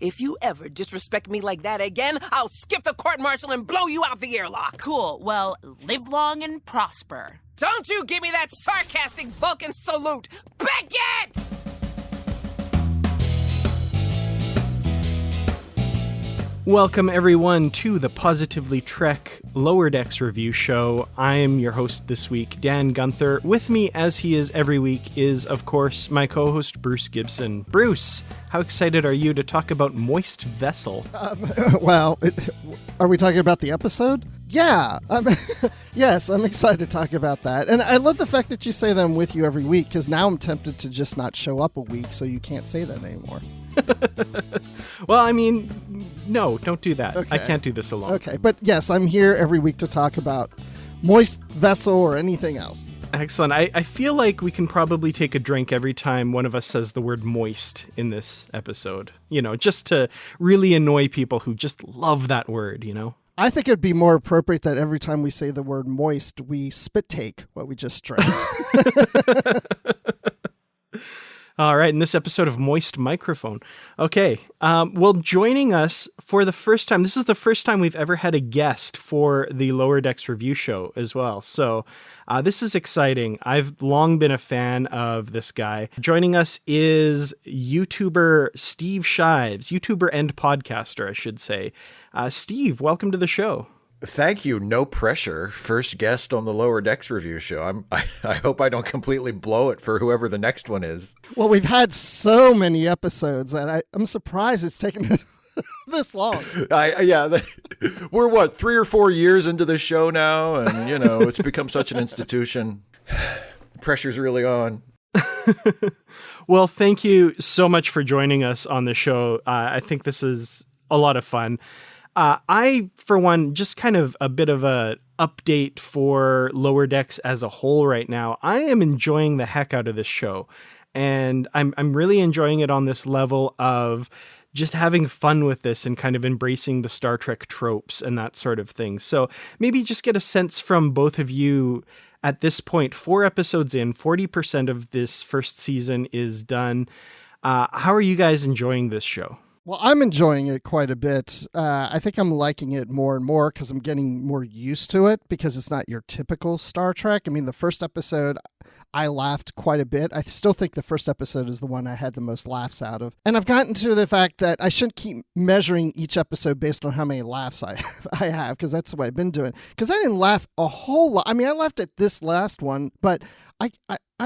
If you ever disrespect me like that again, I'll skip the court-martial and blow you out the airlock. Cool. Well, live long and prosper. Don't you give me that sarcastic Vulcan salute! Beckett! Welcome, everyone, to the Positively Trek Lower Decks review show. I am your host this week, Dan Gunther. With me, as he is every week, is, of course, my co-host, Bruce Gibson. Bruce, how excited are you to talk about Moist Vessel? Are we talking about the episode? Yeah. Yes, I'm excited to talk about that. And I love the fact that you say that I'm with you every week, because now I'm tempted to just not show up a week, so you can't say that anymore. Well, I mean, no, don't do that. Okay. I can't do this alone. Okay, but yes, I'm here every week to talk about Moist Vessel or anything else. Excellent. I feel like we can probably take a drink every time one of us says the word moist in this episode. You know, just to really annoy people who just love that word, you know? I think it'd be more appropriate that every time we say the word moist, we spit take what we just drank. All right, in this episode of Moist Microphone. Okay, well, joining us for the first time, this is the first time we've ever had a guest for the Lower Decks review show as well. So this is exciting. I've long been a fan of this guy. Joining us is YouTuber Steve Shives, YouTuber and podcaster, I should say. Steve, welcome to the show. Thank you. No pressure. First guest on the Lower Decks review show. I hope I don't completely blow it for whoever the next one is. Well, we've had so many episodes that I'm surprised it's taken this long. We're what, 3 or 4 years into this show now, and you know it's become such an institution. Pressure's really on. Well, thank you so much for joining us on the show. I think this is a lot of fun. I, for one, just kind of a bit of a update for Lower Decks as a whole right now. I am enjoying the heck out of this show, and I'm really enjoying it on this level of just having fun with this and kind of embracing the Star Trek tropes and that sort of thing. So maybe just get a sense from both of you at this point, 4 episodes in, 40% of this first season is done. How are you guys enjoying this show? Well, I'm enjoying it quite a bit. I think I'm liking it more and more because I'm getting more used to it because it's not your typical Star Trek. I mean, the first episode, I laughed quite a bit. I still think the first episode is the one I had the most laughs out of. And I've gotten to the fact that I shouldn't keep measuring each episode based on how many laughs I have, because that's what I've been doing. Because I didn't laugh a whole lot. I mean, I laughed at this last one, but I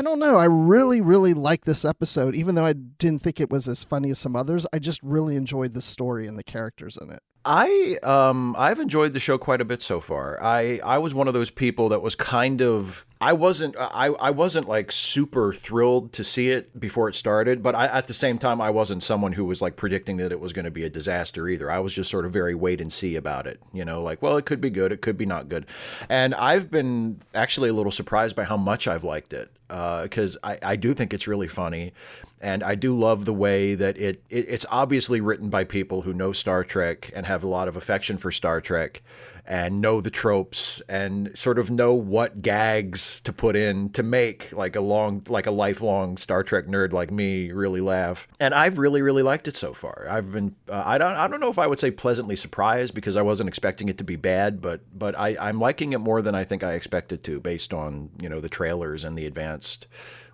don't know. I really, really like this episode, even though I didn't think it was as funny as some others. I just really enjoyed the story and the characters in it. I've enjoyed the show quite a bit so far. I was one of those people that was kind of, I wasn't like super thrilled to see it before it started, but at the same time, I wasn't someone who was like predicting that it was going to be a disaster either. I was just sort of very wait and see about it, you know, like, well, it could be good, it could be not good. And I've been actually a little surprised by how much I've liked it, because I do think it's really funny. And I do love the way that it's obviously written by people who know Star Trek and have a lot of affection for Star Trek and know the tropes and sort of know what gags to put in to make like a lifelong Star Trek nerd like me really laugh. And I've really, really liked it so far. I've been, I don't know if I would say pleasantly surprised because I wasn't expecting it to be bad, but I'm liking it more than I think I expected to based on, you know, the trailers and the advanced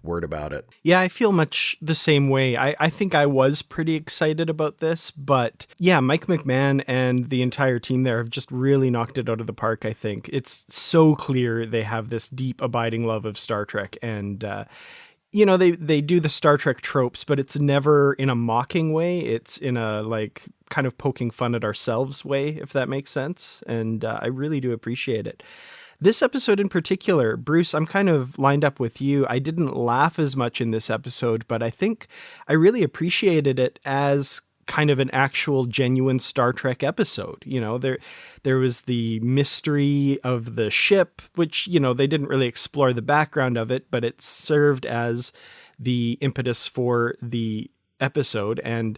word about it. Yeah, I feel much the same way. I think I was pretty excited about this, but yeah, Mike McMahon and the entire team there have just really knocked it out of the park, I think. It's so clear they have this deep, abiding love of Star Trek, and you know, they do the Star Trek tropes, but it's never in a mocking way. It's in a, like, kind of poking fun at ourselves way, if that makes sense, and I really do appreciate it. This episode in particular, Bruce, I'm kind of lined up with you. I didn't laugh as much in this episode, but I think I really appreciated it as kind of an actual genuine Star Trek episode. You know, there was the mystery of the ship, which, you know, they didn't really explore the background of it, but it served as the impetus for the episode. And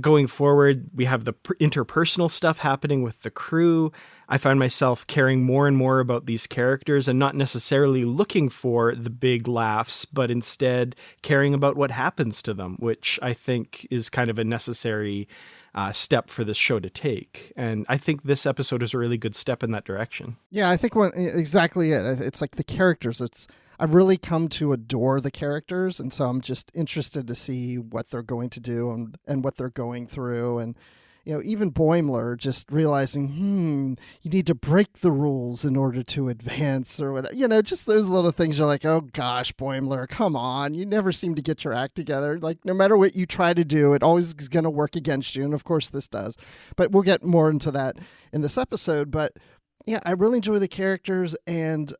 Going forward, we have the interpersonal stuff happening with the crew. I find myself caring more and more about these characters and not necessarily looking for the big laughs, but instead caring about what happens to them, which I think is kind of a necessary step for this show to take. And I think this episode is a really good step in that direction. Yeah, I think exactly it. It's like the characters. I've really come to adore the characters, and so I'm just interested to see what they're going to do and what they're going through. And, even Boimler just realizing, you need to break the rules in order to advance or whatever. Just those little things you're like, oh gosh, Boimler, come on. You never seem to get your act together. Like, no matter what you try to do, it always is going to work against you. And of course this does. But we'll get more into that in this episode. But yeah, I really enjoy the characters. And,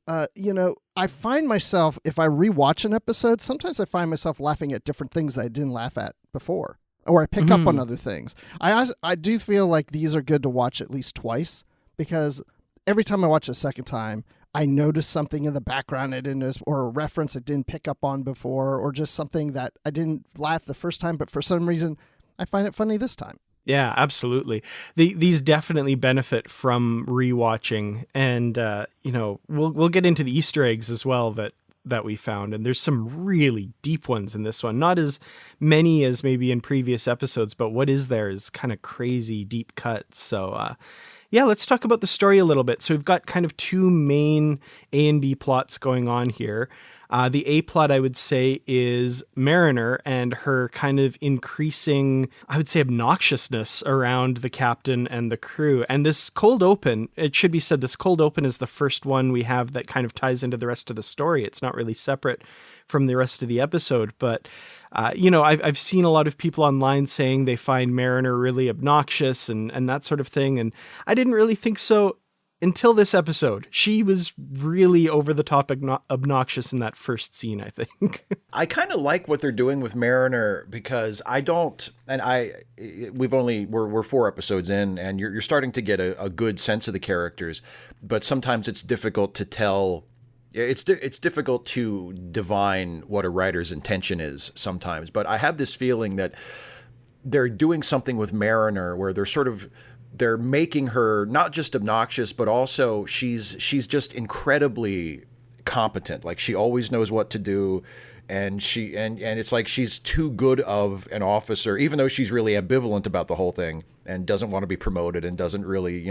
I find myself, if I rewatch an episode, sometimes I find myself laughing at different things that I didn't laugh at before. Or I pick up on other things. I do feel like these are good to watch at least twice, because every time I watch a second time, I notice something in the background I didn't notice, or a reference I didn't pick up on before, or just something that I didn't laugh the first time, but for some reason I find it funny this time. Yeah, absolutely. These definitely benefit from rewatching, and we'll get into the Easter eggs as well that we found, and there's some really deep ones in this one. Not as many as maybe in previous episodes, but what is there is kind of crazy deep cuts. So let's talk about the story a little bit. So we've got kind of two main A and B plots going on here. The A plot, I would say, is Mariner and her kind of increasing, I would say, obnoxiousness around the captain and the crew. And this cold open, it should be said, this cold open is the first one we have that kind of ties into the rest of the story. It's not really separate from the rest of the episode. But, I've seen a lot of people online saying they find Mariner really obnoxious and that sort of thing. And I didn't really think so until this episode. She was really over the top obnoxious in that first scene, I think. I kind of like what they're doing with Mariner, because we're 4 episodes in, and you're starting to get a good sense of the characters, but sometimes it's difficult to tell. It's difficult to divine what a writer's intention is sometimes, but I have this feeling that they're doing something with Mariner where they're making her not just obnoxious, but also she's just incredibly competent. Like, she always knows what to do, and it's like she's too good of an officer, even though she's really ambivalent about the whole thing and doesn't want to be promoted and doesn't really,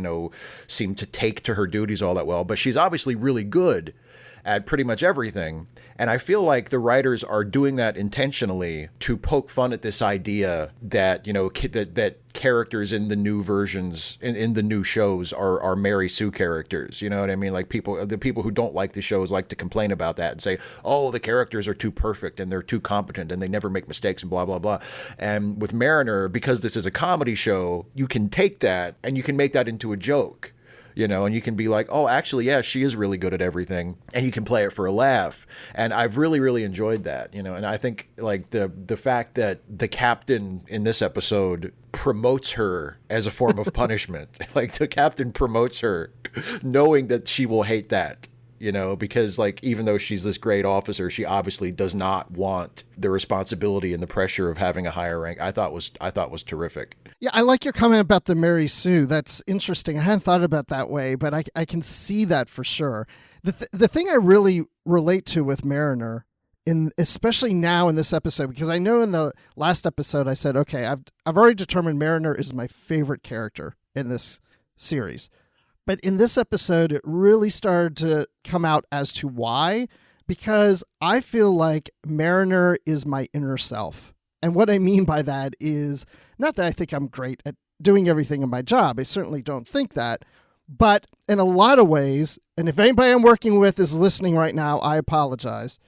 seem to take to her duties all that well. But she's obviously really good at pretty much everything. And I feel like the writers are doing that intentionally to poke fun at this idea that, that characters in the new versions, in the new shows are Mary Sue characters. You know what I mean? Like, the people who don't like the shows like to complain about that and say, oh, the characters are too perfect and they're too competent and they never make mistakes and blah, blah, blah. And with Mariner, because this is a comedy show, you can take that and you can make that into a joke. And you can be like, oh, actually, yeah, she is really good at everything, and you can play it for a laugh. And I've really, really enjoyed that, and I think, like, the fact that the captain in this episode promotes her as a form of punishment, like, the captain promotes her knowing that she will hate that. Because, like, even though she's this great officer, she obviously does not want the responsibility and the pressure of having a higher rank. I thought was terrific. Yeah, I like your comment about the Mary Sue. That's interesting. I hadn't thought about it that way, but I can see that for sure. The thing I really relate to with Mariner, especially now in this episode, because I know in the last episode I said, okay, I've already determined Mariner is my favorite character in this series. But in this episode, it really started to come out as to why, because I feel like Mariner is my inner self. And what I mean by that is not that I think I'm great at doing everything in my job. I certainly don't think that. But in a lot of ways, and if anybody I'm working with is listening right now, I apologize.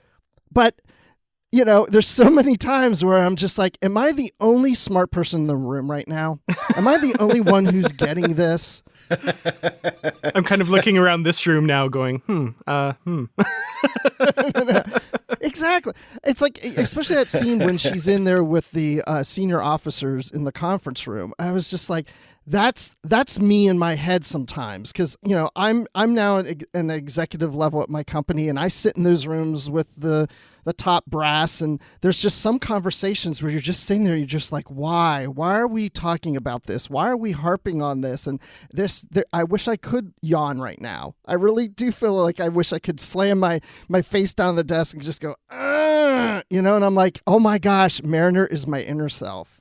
But, there's so many times where I'm just like, am I the only smart person in the room right now? Am I the only one who's getting this? I'm kind of looking around this room now going, Exactly. It's like, especially that scene when she's in there with the senior officers in the conference room. I was just like, that's me in my head sometimes, because I'm now at an executive level at my company, and I sit in those rooms with the top brass, and there's just some conversations where you're just sitting there, you're just like, why are we talking about this? Why are we harping on this? And I wish I could yawn right now. I really do feel like I wish I could slam my face down on the desk and just go, and I'm like, oh my gosh, Mariner is my inner self.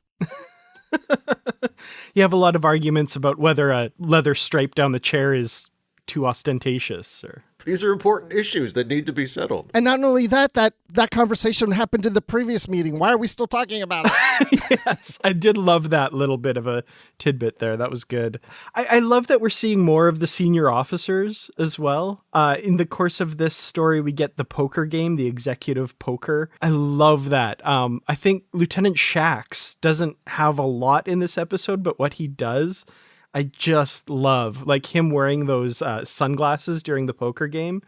You have a lot of arguments about whether a leather stripe down the chair is too ostentatious. These are important issues that need to be settled. And not only that conversation happened in the previous meeting. Why are we still talking about it? Yes, I did love that little bit of a tidbit there. That was good. I love that we're seeing more of the senior officers as well. In the course of this story, we get the poker game, the executive poker. I love that. I think Lieutenant Shax doesn't have a lot in this episode, but what he does, I just love, like him wearing those sunglasses during the poker game.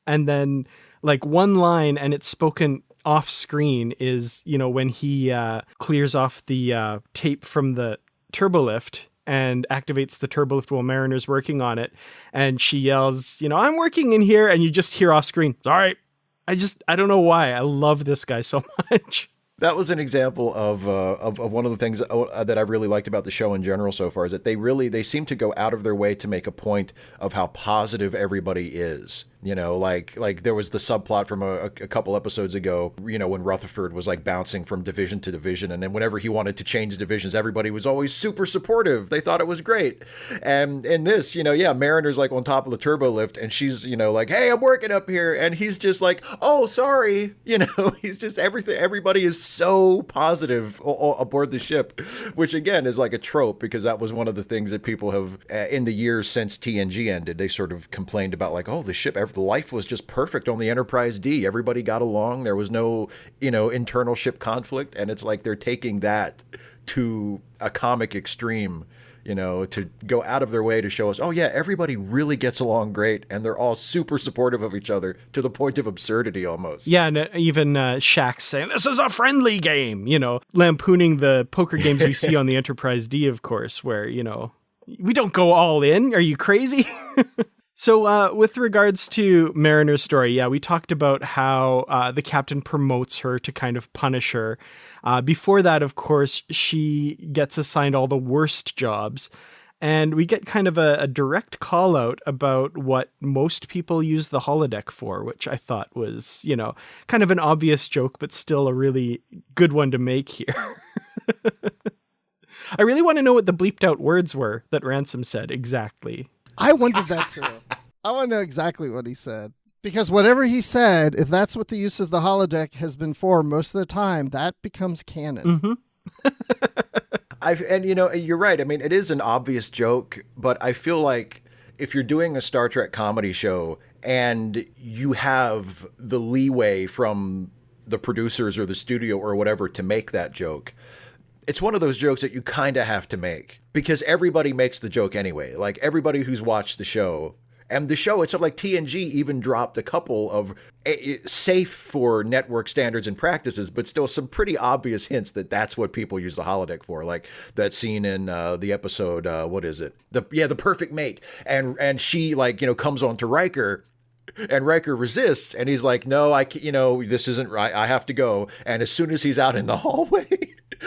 And then like one line, and it's spoken off screen, is, when he clears off the tape from the turbolift and activates the turbolift while Mariner's working on it. And she yells, I'm working in here. And you just hear off screen, sorry. I don't know why. I love this guy so much. That was an example of one of the things that I really liked about the show in general so far, is that they seem to go out of their way to make a point of how positive everybody is. Like there was the subplot from a couple episodes ago, when Rutherford was like bouncing from division to division. And then whenever he wanted to change divisions, everybody was always super supportive. They thought it was great. And in this, Mariner's like on top of the turbo lift, and she's, like, hey, I'm working up here. And he's just like, oh, sorry. He's just everybody is so positive aboard the ship, which again is like a trope, because that was one of the things that people have in the years since TNG ended, they sort of complained about, like, oh, the ship, life was just perfect on the Enterprise D. Everybody got along. There was no, internal ship conflict. And it's like they're taking that to a comic extreme, to go out of their way to show us, oh yeah, everybody really gets along great, and they're all super supportive of each other to the point of absurdity almost. Yeah, and even Shax saying, this is a friendly game, lampooning the poker games we see on the Enterprise D, of course, where, we don't go all in. Are you crazy? So with regards to Mariner's story, we talked about how the captain promotes her to kind of punish her. Before that, of course, she gets assigned all the worst jobs. And we get kind of a direct call out about what most people use the holodeck for, which I thought was, kind of an obvious joke, but still a really good one to make here. I really want to know what the bleeped out words were that Ransom said exactly. I wondered that too. I want to know exactly what he said. Because whatever he said, if that's what the use of the holodeck has been for most of the time, that becomes canon. Mm-hmm. You're right. I mean, it is an obvious joke, but I feel like if you're doing a Star Trek comedy show and you have the leeway from the producers or the studio or whatever to make that joke, it's one of those jokes that you kind of have to make, because everybody makes the joke anyway. Like everybody who's watched the show, and the show itself, like TNG even dropped a couple of safe for network standards and practices, but still some pretty obvious hints that that's what people use the holodeck for. Like that scene in the episode, what is it? The Perfect Mate. And she comes on to Riker, and Riker resists, and he's like, no, this isn't right. I have to go. And as soon as he's out in the hallway,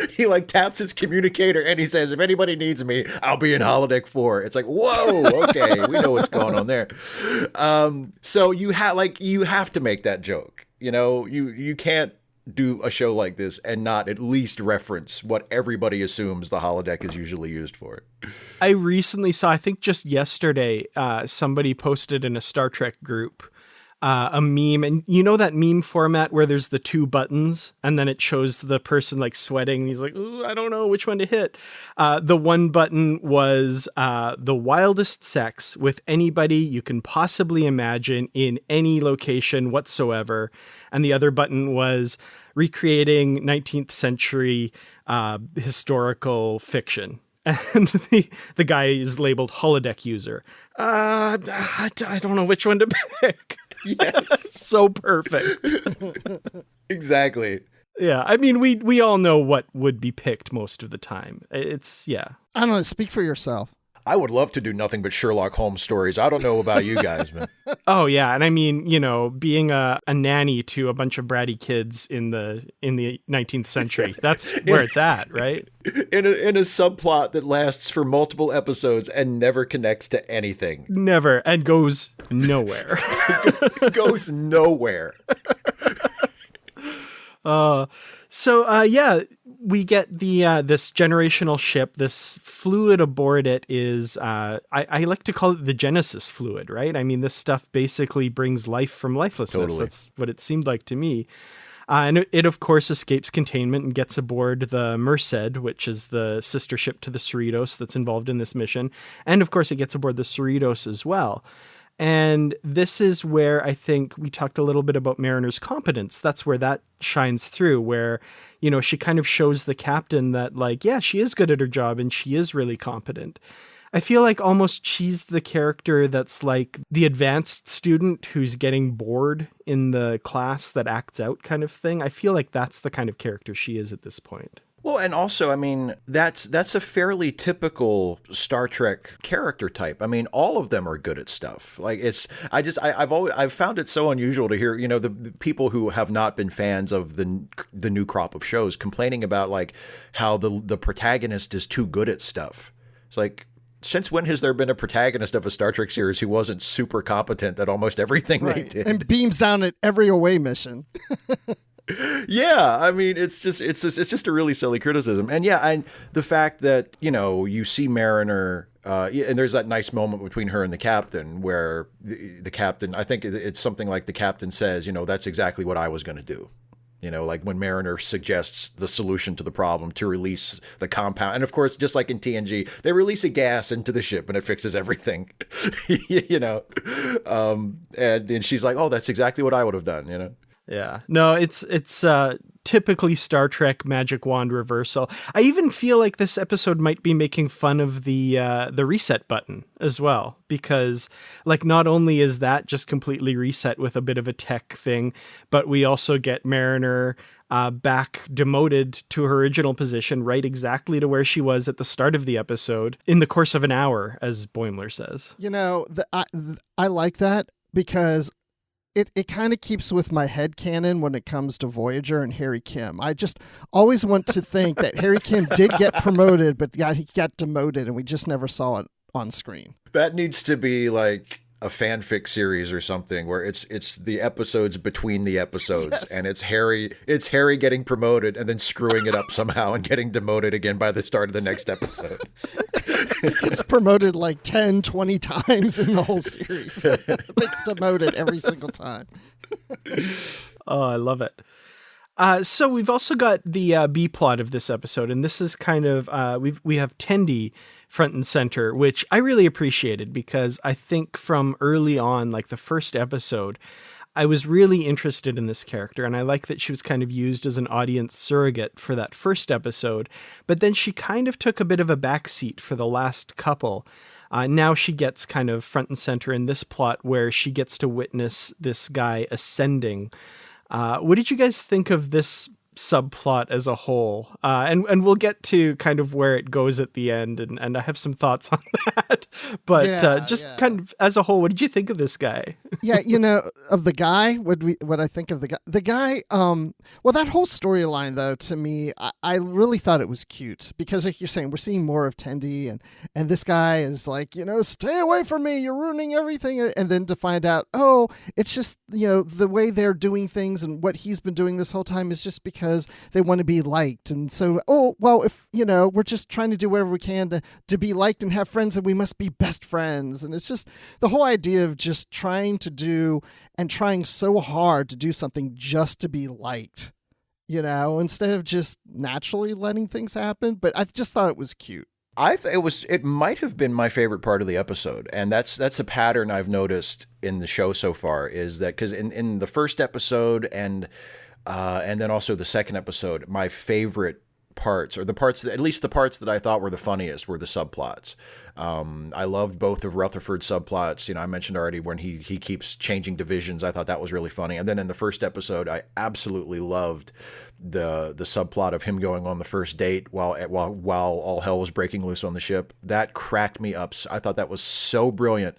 he taps his communicator and he says, if anybody needs me, I'll be in holodeck 4. It's like, whoa, okay, we know what's going on there. So you have to make that joke. You can't do a show like this and not at least reference what everybody assumes the holodeck is usually used for. I recently saw, I think just yesterday, somebody posted in a Star Trek group a meme, and that meme format where there's the two buttons and then it shows the person sweating and he's like, ooh, I don't know which one to hit. The one button was the wildest sex with anybody you can possibly imagine in any location whatsoever. And the other button was recreating 19th century historical fiction. And the guy is labeled holodeck user. I don't know which one to pick. Yes. So perfect. Exactly. Yeah, I mean, we all know what would be picked most of the time. It's, yeah. I don't know. Speak for yourself. I would love to do nothing but Sherlock Holmes stories. I don't know about you guys, man. Oh, yeah, and I mean, being a nanny to a bunch of bratty kids in the 19th century, that's where it's at, right? In a subplot that lasts for multiple episodes and never connects to anything. Never, and goes nowhere. It goes nowhere. Yeah, we get the this generational ship. This fluid aboard it is I like to call it the Genesis fluid, right? I mean, this stuff basically brings life from lifelessness. Totally. That's what it seemed like to me. And it, of course, escapes containment and gets aboard the Merced, which is the sister ship to the Cerritos that's involved in this mission. And, of course, it gets aboard the Cerritos as well. And this is where I think we talked a little bit about Mariner's competence. That's where that shines through, where, she kind of shows the captain that, like, yeah, she is good at her job and she is really competent. I feel like almost she's the character that's like the advanced student who's getting bored in the class that acts out kind of thing. I feel like that's the kind of character she is at this point. Well, and also, I mean, that's a fairly typical Star Trek character type. I mean, all of them are good at stuff. Like I've found it so unusual to hear, the people who have not been fans of the new crop of shows complaining about like how the protagonist is too good at stuff. It's like, since when has there been a protagonist of a Star Trek series who wasn't super competent at almost everything they did? And beams down at every away mission. Yeah, I mean, it's just a really silly criticism. And yeah, and the fact that, you see Mariner, and there's that nice moment between her and the captain where the captain, I think it's something like the captain says, that's exactly what I was going to do. Like when Mariner suggests the solution to the problem to release the compound. And of course, just like in TNG, they release a gas into the ship and it fixes everything, and she's like, oh, that's exactly what I would have done, Yeah. No, it's typically Star Trek magic wand reversal. I even feel like this episode might be making fun of the reset button as well, because like not only is that just completely reset with a bit of a tech thing, but we also get Mariner back demoted to her original position, right exactly to where she was at the start of the episode in the course of an hour, as Boimler says. I like that because it kind of keeps with my headcanon when it comes to Voyager and Harry Kim. I just always want to think that Harry Kim did get promoted, but he got demoted and we just never saw it on screen. That needs to be like a fanfic series or something where it's the episodes between the episodes. Yes. And it's Harry getting promoted and then screwing it up somehow and getting demoted again by the start of the next episode. It's promoted like 10, 20 times in the whole series. Demoted every single time. Oh, I love it. So we've also got the B plot of this episode, and this is kind of we have Tendi front and center, which I really appreciated because I think from early on, like the first episode, I was really interested in this character, and I like that she was kind of used as an audience surrogate for that first episode, but then she kind of took a bit of a backseat for the last couple. Now she gets kind of front and center in this plot where she gets to witness this guy ascending. What did you guys think of this subplot as a whole? And we'll get to kind of where it goes at the end, and I have some thoughts on that. But kind of as a whole, what did you think of this guy? Yeah, of the guy, what I think of the guy. The guy, well, that whole storyline, though, to me, I really thought it was cute because, like you're saying, we're seeing more of Tendi, and this guy is like, stay away from me, you're ruining everything. And then to find out, oh, it's just, the way they're doing things and what he's been doing this whole time is just because they want to be liked. And so, oh, well, if, we're just trying to do whatever we can to be liked and have friends, and we must be best friends. And it's just the whole idea of just trying to do and trying so hard to do something just to be liked, instead of just naturally letting things happen. But I just thought it was cute. It might have been my favorite part of the episode, and that's a pattern I've noticed in the show so far, is that because in the first episode and then also the second episode, my favorite parts, or the parts that, at least the parts that I thought were the funniest, were the subplots. I loved both of Rutherford's subplots. I mentioned already when he keeps changing divisions. I thought that was really funny. And then in the first episode, I absolutely loved the subplot of him going on the first date while all hell was breaking loose on the ship. That cracked me up. I thought that was so brilliant.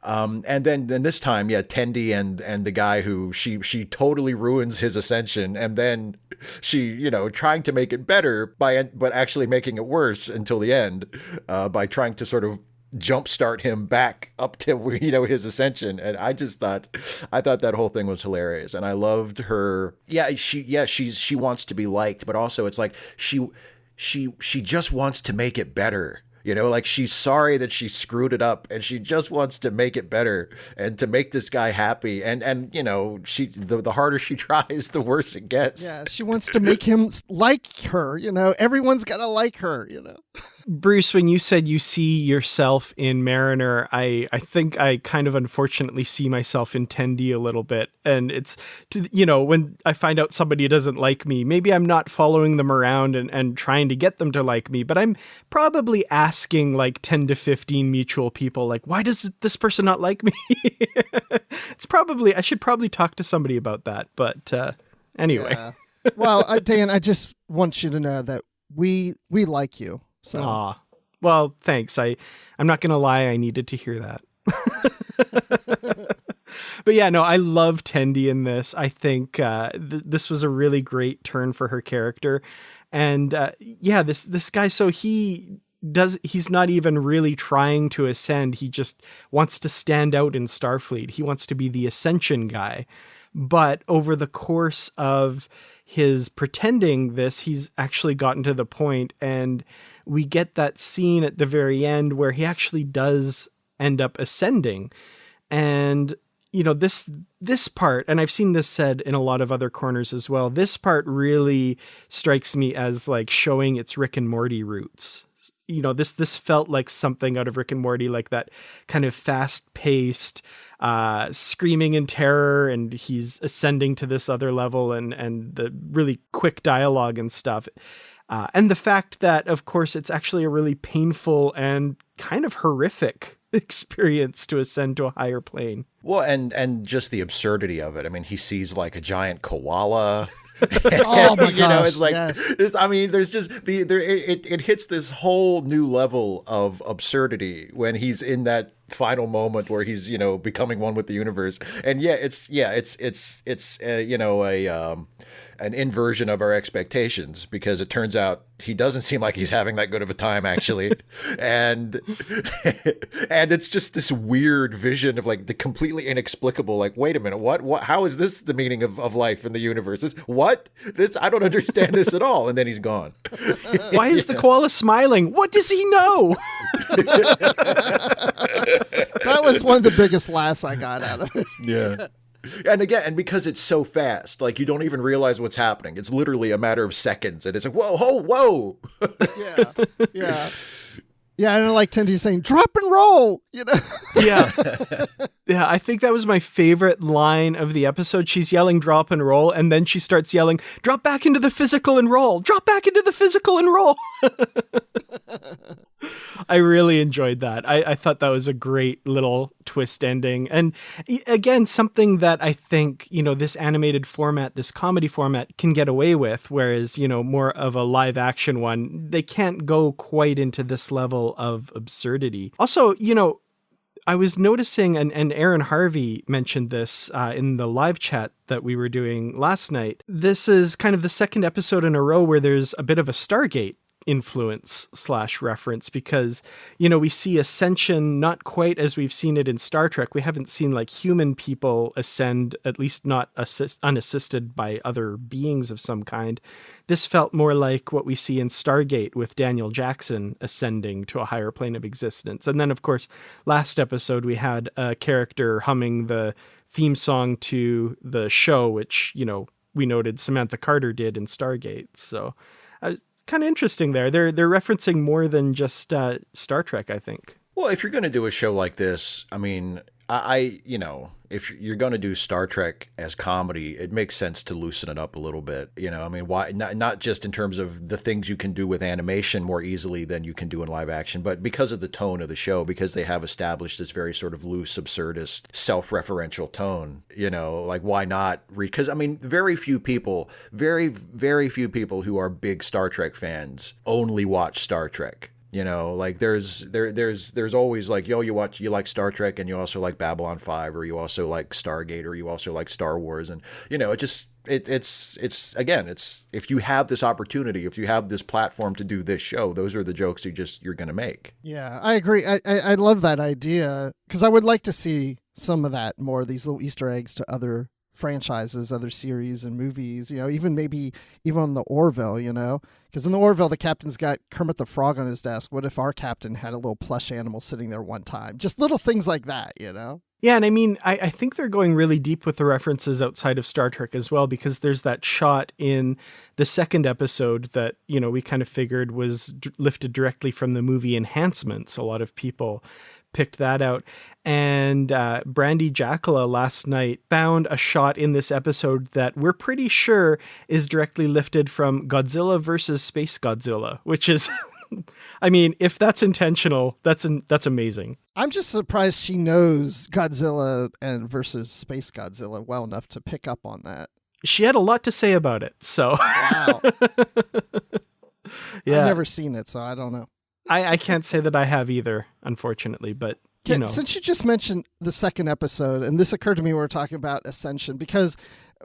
And then this time, Tendi and the guy who she totally ruins his ascension, and then she trying to make it better but actually making it worse until the end, by trying to sort of jumpstart him back up to his ascension. And I thought that whole thing was hilarious, and I loved her. She wants to be liked, but also it's like she just wants to make it better. Like she's sorry that she screwed it up, and she just wants to make it better and to make this guy happy. And the harder she tries, the worse it gets. Yeah, she wants to make him like her. Everyone's got to like her. Bruce, when you said you see yourself in Mariner, I think I kind of unfortunately see myself in Tendi a little bit. And it's, when I find out somebody doesn't like me, maybe I'm not following them around and trying to get them to like me, but I'm probably asking like 10 to 15 mutual people, like, why does this person not like me? I should probably talk to somebody about that. But anyway. Yeah. Well, Dan, I just want you to know that we like you. So. Aw. Well, thanks. I'm not going to lie. I needed to hear that. But yeah, no, I love Tendi in this. I think this was a really great turn for her character. And this guy, so he's not even really trying to ascend. He just wants to stand out in Starfleet. He wants to be the ascension guy. But over the course of his pretending this, he's actually gotten to the point, and we get that scene at the very end where he actually does end up ascending. And, this part, and I've seen this said in a lot of other corners as well, this part really strikes me as like showing its Rick and Morty roots. This felt like something out of Rick and Morty, like that kind of fast-paced, screaming in terror, and he's ascending to this other level, and the really quick dialogue and stuff. And the fact that, of course, it's actually a really painful and kind of horrific experience to ascend to a higher plane. Well, and just the absurdity of it. I mean, he sees like a giant koala. Oh my gosh! It's like, yes. There's just it hits this whole new level of absurdity when he's in that final moment where he's becoming one with the universe. And it's an inversion of our expectations, because it turns out he doesn't seem like he's having that good of a time actually. and it's just this weird vision of like the completely inexplicable, like, wait a minute, what how is this the meaning of life in the universe? I don't understand this at all. And then he's gone. Why is the koala smiling? What does he know? That was one of the biggest laughs I got out of it. Yeah. And because it's so fast, like, you don't even realize what's happening. It's literally a matter of seconds, and it's like, whoa. Yeah. Yeah, I don't like Tendi saying, drop and roll, Yeah. Yeah, I think that was my favorite line of the episode. She's yelling, drop and roll, and then she starts yelling, drop back into the physical and roll. Drop back into the physical and roll. I really enjoyed that. I thought that was a great little twist ending. And again, something that I think, this animated format, this comedy format can get away with, whereas, more of a live action one, they can't go quite into this level of absurdity. Also, I was noticing, and Aaron Harvey mentioned this in the live chat that we were doing last night. This is kind of the second episode in a row where there's a bit of a Stargate influence / reference, because we see ascension not quite as we've seen it in Star Trek. We haven't seen like human people ascend, at least not unassisted by other beings of some kind. This felt more like what we see in Stargate with Daniel Jackson ascending to a higher plane of existence. And then, of course, last episode we had a character humming the theme song to the show, which we noted Samantha Carter did in Stargate. So kind of interesting there. They're referencing more than just Star Trek, I think. Well, if you're going to do a show like this, I mean, you know, if you're going to do Star Trek as comedy, it makes sense to loosen it up a little bit. You know, I mean, why not just in terms of the things you can do with animation more easily than you can do in live action, but because of the tone of the show, because they have established this very sort of loose, absurdist, self-referential tone. You know, like why not? Because I mean, very few people who are big Star Trek fans only watch Star Trek. You know, like there's always like, yo, you like Star Trek and you also like Babylon 5, or you also like Stargate, or you also like Star Wars. And, you know, it's if you have this opportunity, if you have this platform to do this show, those are the jokes you're going to make. Yeah, I agree. I love that idea, because I would like to see some of that more, these little Easter eggs to other franchises, other series and movies, you know, even on the Orville, you know, because in the Orville, the captain's got Kermit the Frog on his desk. What if our captain had a little plush animal sitting there one time? Just little things like that, you know? Yeah, and I mean, I think they're going really deep with the references outside of Star Trek as well, because there's that shot in the second episode that, you know, we kind of figured was lifted directly from the movie Enhancements. A lot of people picked that out. And Brandy Jackala last night found a shot in this episode that we're pretty sure is directly lifted from Godzilla versus Space Godzilla, which is, I mean, if that's intentional, that's amazing. I'm just surprised she knows Godzilla and versus Space Godzilla well enough to pick up on that. She had a lot to say about it, so. Wow. Yeah. I've never seen it, so I don't know. I can't say that I have either, unfortunately, but you know. Since you just mentioned the second episode, and this occurred to me when we were talking about Ascension, because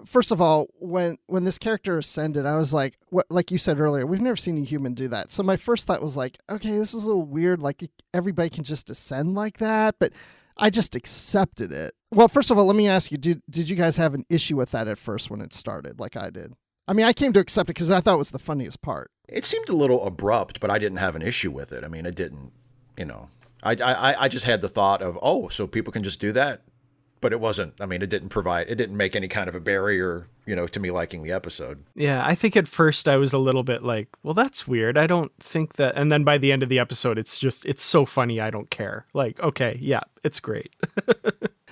first of all, when this character ascended, I was like, what, like you said earlier, we've never seen a human do that. So my first thought was like, okay, this is a little weird. Like everybody can just ascend like that, but I just accepted it. Well, first of all, let me ask you, did you guys have an issue with that at first when it started, like I did? I mean, I came to accept it because I thought it was the funniest part. It seemed a little abrupt, but I didn't have an issue with it. I mean, it didn't, you know, I just had the thought of, oh, so people can just do that. But it wasn't, I mean, it didn't make any kind of a barrier, you know, to me liking the episode. Yeah, I think at first I was a little bit like, well, that's weird. I don't think that. And then by the end of the episode, it's so funny. I don't care. Like, okay, yeah, it's great.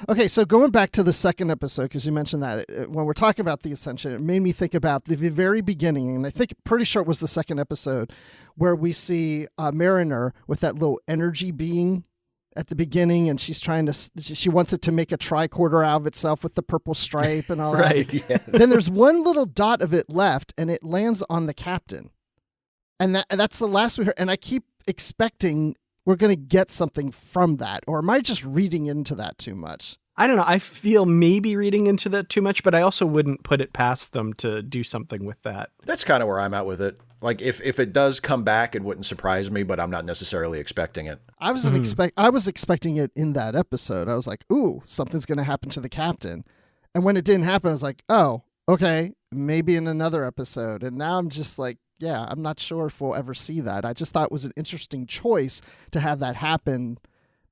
Okay, so going back to the second episode, because you mentioned that when we're talking about the Ascension, it made me think about the very beginning, and I think pretty sure it was the second episode, where we see Mariner with that little energy being at the beginning, and she wants it to make a tricorder out of itself with the purple stripe and all that. Right, yes. Then there's one little dot of it left, and it lands on the captain. And that's the last we heard, and I keep expecting we're going to get something from that. Or am I just reading into that too much? I don't know. I feel maybe reading into that too much, but I also wouldn't put it past them to do something with that. That's kind of where I'm at with it. Like if it does come back, it wouldn't surprise me, but I'm not necessarily expecting it. I was expecting it in that episode. I was like, ooh, something's going to happen to the captain. And when it didn't happen, I was like, oh, okay, maybe in another episode. And now I'm just like, yeah, I'm not sure if we'll ever see that. I just thought it was an interesting choice to have that happen,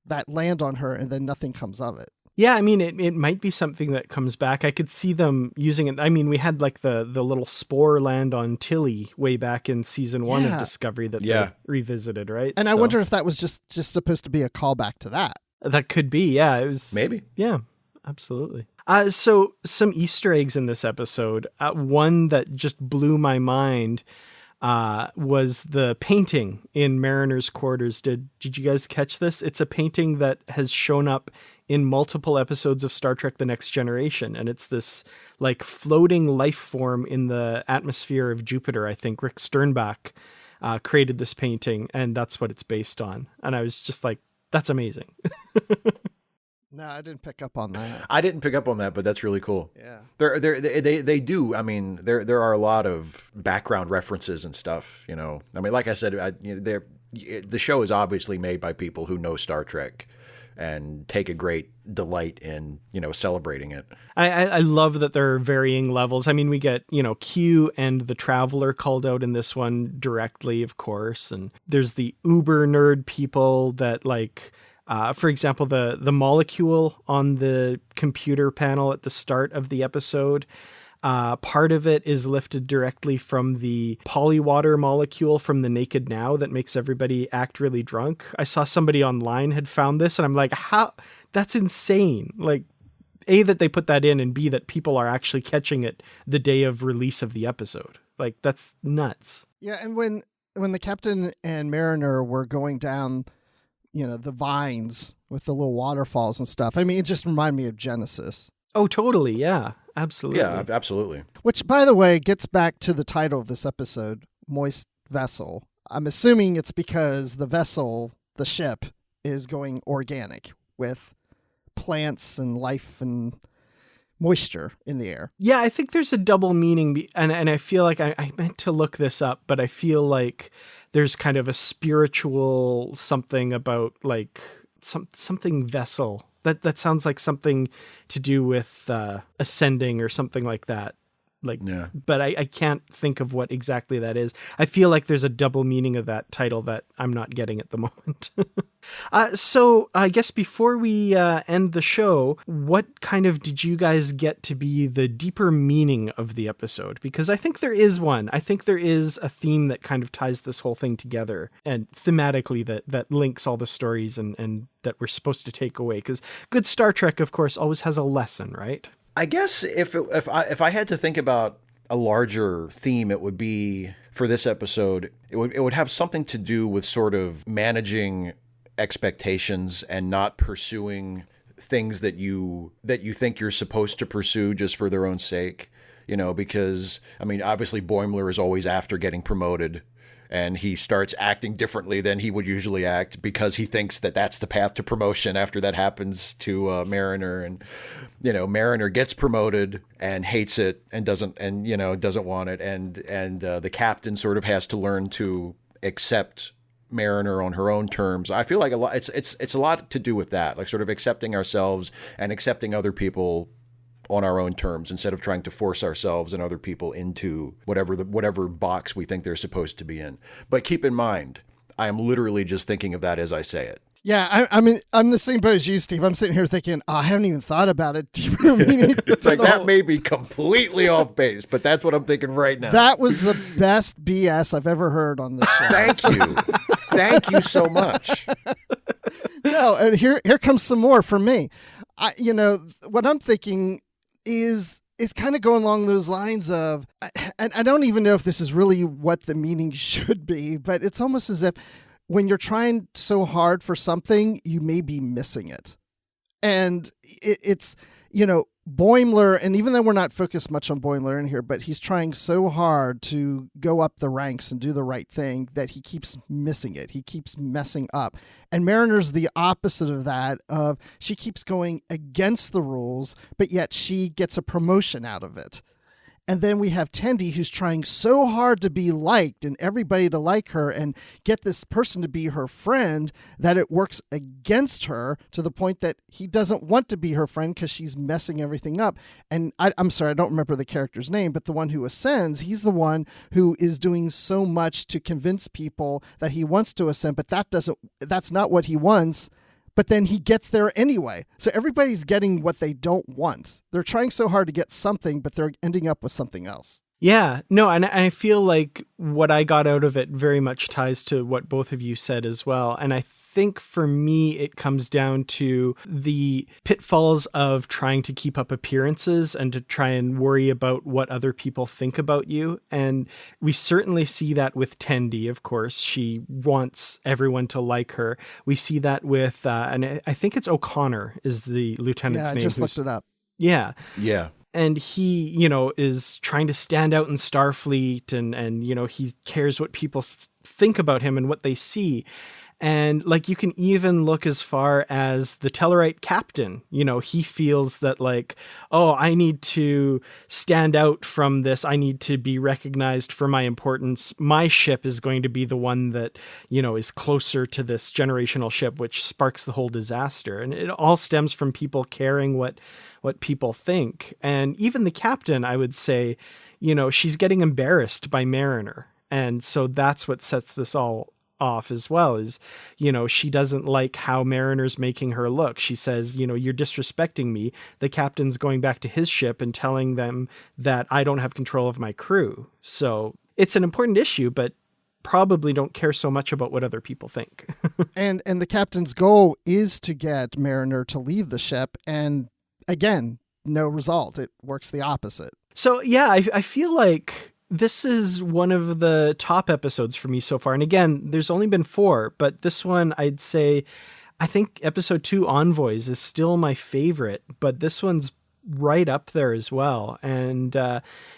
that land on her, and then nothing comes of it. Yeah, I mean, it might be something that comes back. I could see them using it. I mean, we had like the little spore land on Tilly way back in season 1 of Discovery that they revisited, right? And I wonder if that was just supposed to be a callback to that. That could be, yeah. It was maybe. Yeah, absolutely. So some Easter eggs in this episode. One that just blew my mind was the painting in Mariner's quarters. Did you guys catch this? It's a painting that has shown up in multiple episodes of Star Trek: The Next Generation, and it's this like floating life form in the atmosphere of Jupiter. I think Rick Sternbach created this painting, and that's what it's based on. And I was just like, that's amazing. No, I didn't pick up on that. I didn't pick up on that, but that's really cool. Yeah. They do. I mean, there are a lot of background references and stuff, you know. I mean, like I said, the show is obviously made by people who know Star Trek and take a great delight in, you know, celebrating it. I love that there are varying levels. I mean, we get, you know, Q and the Traveler called out in this one directly, of course. And there's the uber nerd people that like... for example, the molecule on the computer panel at the start of the episode, Part of it is lifted directly from the polywater molecule from the Naked Now that makes everybody act really drunk. I saw somebody online had found this, and I'm like, how? That's insane. Like, A, that they put that in, and B, that people are actually catching it the day of release of the episode. Like, that's nuts. Yeah, and when the captain and Mariner were going down, the vines with the little waterfalls and stuff, I mean, it just reminded me of Genesis. Oh, totally. Yeah, absolutely. Yeah, absolutely. Which, by the way, gets back to the title of this episode, Moist Vessel. I'm assuming it's because the vessel, the ship, is going organic with plants and life and moisture in the air. Yeah, I think there's a double meaning, and I feel like I meant to look this up, but I feel like there's kind of a spiritual something about like something vessel. That sounds like something to do with ascending or something like that. Yeah. But I can't think of what exactly that is. I feel like there's a double meaning of that title that I'm not getting at the moment. So I guess before we end the show, what kind of did you guys get to be the deeper meaning of the episode? Because I think there is one. I think there is a theme that kind of ties this whole thing together, and thematically that links all the stories and that we're supposed to take away. Because good Star Trek, of course, always has a lesson, right? I guess if I had to think about a larger theme, it would be for this episode. It would have something to do with sort of managing expectations and not pursuing things that you think you're supposed to pursue just for their own sake. Because I mean, obviously Boimler is always after getting promoted, and he starts acting differently than he would usually act because he thinks that that's the path to promotion after that happens to Mariner. And, Mariner gets promoted and hates it and doesn't want it. And the captain sort of has to learn to accept Mariner on her own terms. I feel like it's a lot to do with that, like sort of accepting ourselves and accepting other people on our own terms instead of trying to force ourselves and other people into whatever box we think they're supposed to be in. But keep in mind, I am literally just thinking of that as I say it. Yeah, I mean, I'm the same boat as you, Steve. I'm sitting here thinking, I haven't even thought about it. Deeper meaning. Like that may be completely off base, but that's what I'm thinking right now. That was the best BS I've ever heard on this show. Thank you. Thank you so much. No, and here comes some more from me. What I'm thinking is kind of going along those lines of, and I don't even know if this is really what the meaning should be, but it's almost as if when you're trying so hard for something, you may be missing it. And it's Boimler, and even though we're not focused much on Boimler in here, but he's trying so hard to go up the ranks and do the right thing that he keeps missing it. He keeps messing up. And Mariner's the opposite of that, of she keeps going against the rules, but yet she gets a promotion out of it. And then we have Tendi, who's trying so hard to be liked and everybody to like her and get this person to be her friend that it works against her to the point that he doesn't want to be her friend because she's messing everything up. And I'm sorry, I don't remember the character's name, but the one who ascends, he's the one who is doing so much to convince people that he wants to ascend, but that's not what he wants. But then he gets there anyway. So everybody's getting what they don't want. They're trying so hard to get something, but they're ending up with something else. Yeah, no, and I feel like what I got out of it very much ties to what both of you said as well. And I think for me, it comes down to the pitfalls of trying to keep up appearances and to try and worry about what other people think about you. And we certainly see that with Tendi, of course. She wants everyone to like her. We see that with, and I think it's O'Connor is the lieutenant's name. Yeah, I just looked it up. Yeah. Yeah. And he, is trying to stand out in Starfleet and he cares what people think about him and what they see. And like, you can even look as far as the Tellarite captain, he feels that like, oh, I need to stand out from this. I need to be recognized for my importance. My ship is going to be the one that, is closer to this generational ship, which sparks the whole disaster. And it all stems from people caring what people think. And even the captain, I would say, she's getting embarrassed by Mariner. And so that's what sets this all off as well. Is, she doesn't like how Mariner's making her look. She says, you're disrespecting me. The captain's going back to his ship and telling them that I don't have control of my crew. So it's an important issue, but probably don't care so much about what other people think. and the captain's goal is to get Mariner to leave the ship. And again, no result. It works the opposite. So yeah, I feel like this is one of the top episodes for me so far. And again, there's only been 4, but this one I'd say, I think episode 2, Envoys, is still my favorite, but this one's right up there as well. And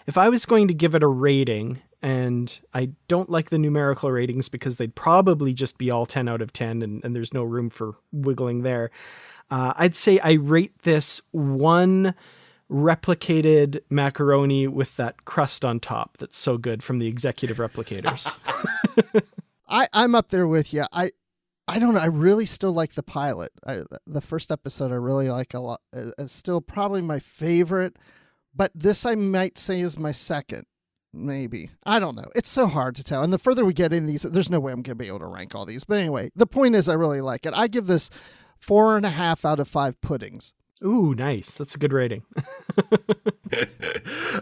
if I was going to give it a rating, and I don't like the numerical ratings because they'd probably just be all 10 out of 10 and there's no room for wiggling there. I'd say I rate this 1 replicated macaroni with that crust on top that's so good from the executive replicators. I'm up there with you. I don't know. I really still like the pilot. The first episode I really like a lot. It's still probably my favorite, but this I might say is my second. Maybe. I don't know. It's so hard to tell. And the further we get in these, there's no way I'm going to be able to rank all these. But anyway, the point is I really like it. I give this 4.5 out of 5 puddings. Ooh, nice. That's a good rating.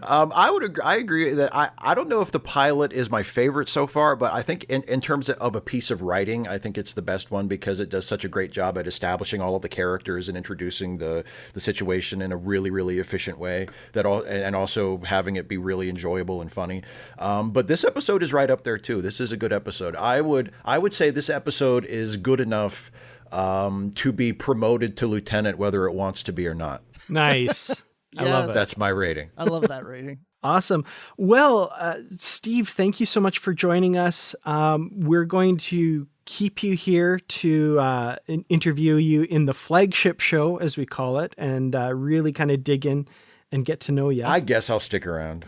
I agree that I don't know if the pilot is my favorite so far, but I think in terms of a piece of writing, I think it's the best one because it does such a great job at establishing all of the characters and introducing the situation in a really, really efficient way and also having it be really enjoyable and funny. But this episode is right up there too. This is a good episode. I would say this episode is good enough to be promoted to lieutenant, whether it wants to be or not. Nice. I love it. That's my rating. I love that rating. Awesome. Well, Steve, thank you so much for joining us. We're going to keep you here to interview you in the flagship show, as we call it, and really kind of dig in and get to know you. I guess I'll stick around.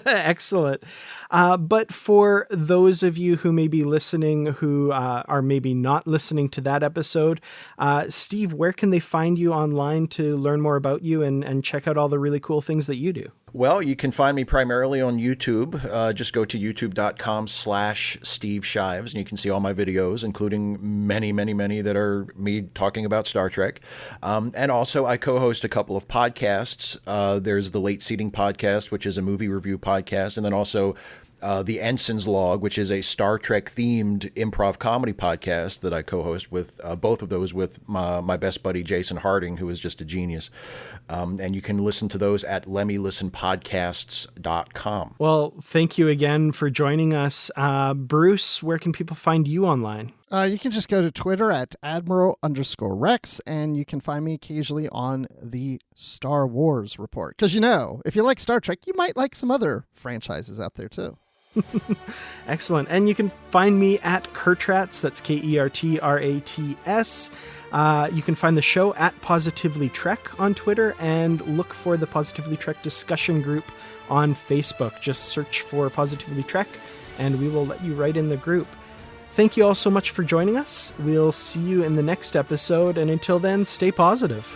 Excellent. But for those of you who may be listening who are maybe not listening to that episode, Steve, where can they find you online to learn more about you and check out all the really cool things that you do? Well, you can find me primarily on YouTube. Just go to youtube.com/Steve Shives, and you can see all my videos, including many, many, many that are me talking about Star Trek. And also, I co-host a couple of podcasts. There's the Late Seating Podcast, which is a movie review podcast, and then also the Ensign's Log, which is a Star Trek-themed improv comedy podcast that I co-host with, both of those with my best buddy, Jason Harding, who is just a genius. And you can listen to those at lemmylistenpodcasts.com. Well, thank you again for joining us. Bruce, where can people find you online? You can just go to Twitter at Admiral_Rex, and you can find me occasionally on the Star Wars Report. Because, if you like Star Trek, you might like some other franchises out there, too. Excellent. And you can find me at Kertrats. That's KERTRATS. You can find the show at Positively Trek on Twitter, and look for the Positively Trek discussion group on Facebook. Just search for Positively Trek, and we will let you right in the group. Thank you all so much for joining us. We'll see you in the next episode, and until then, stay positive.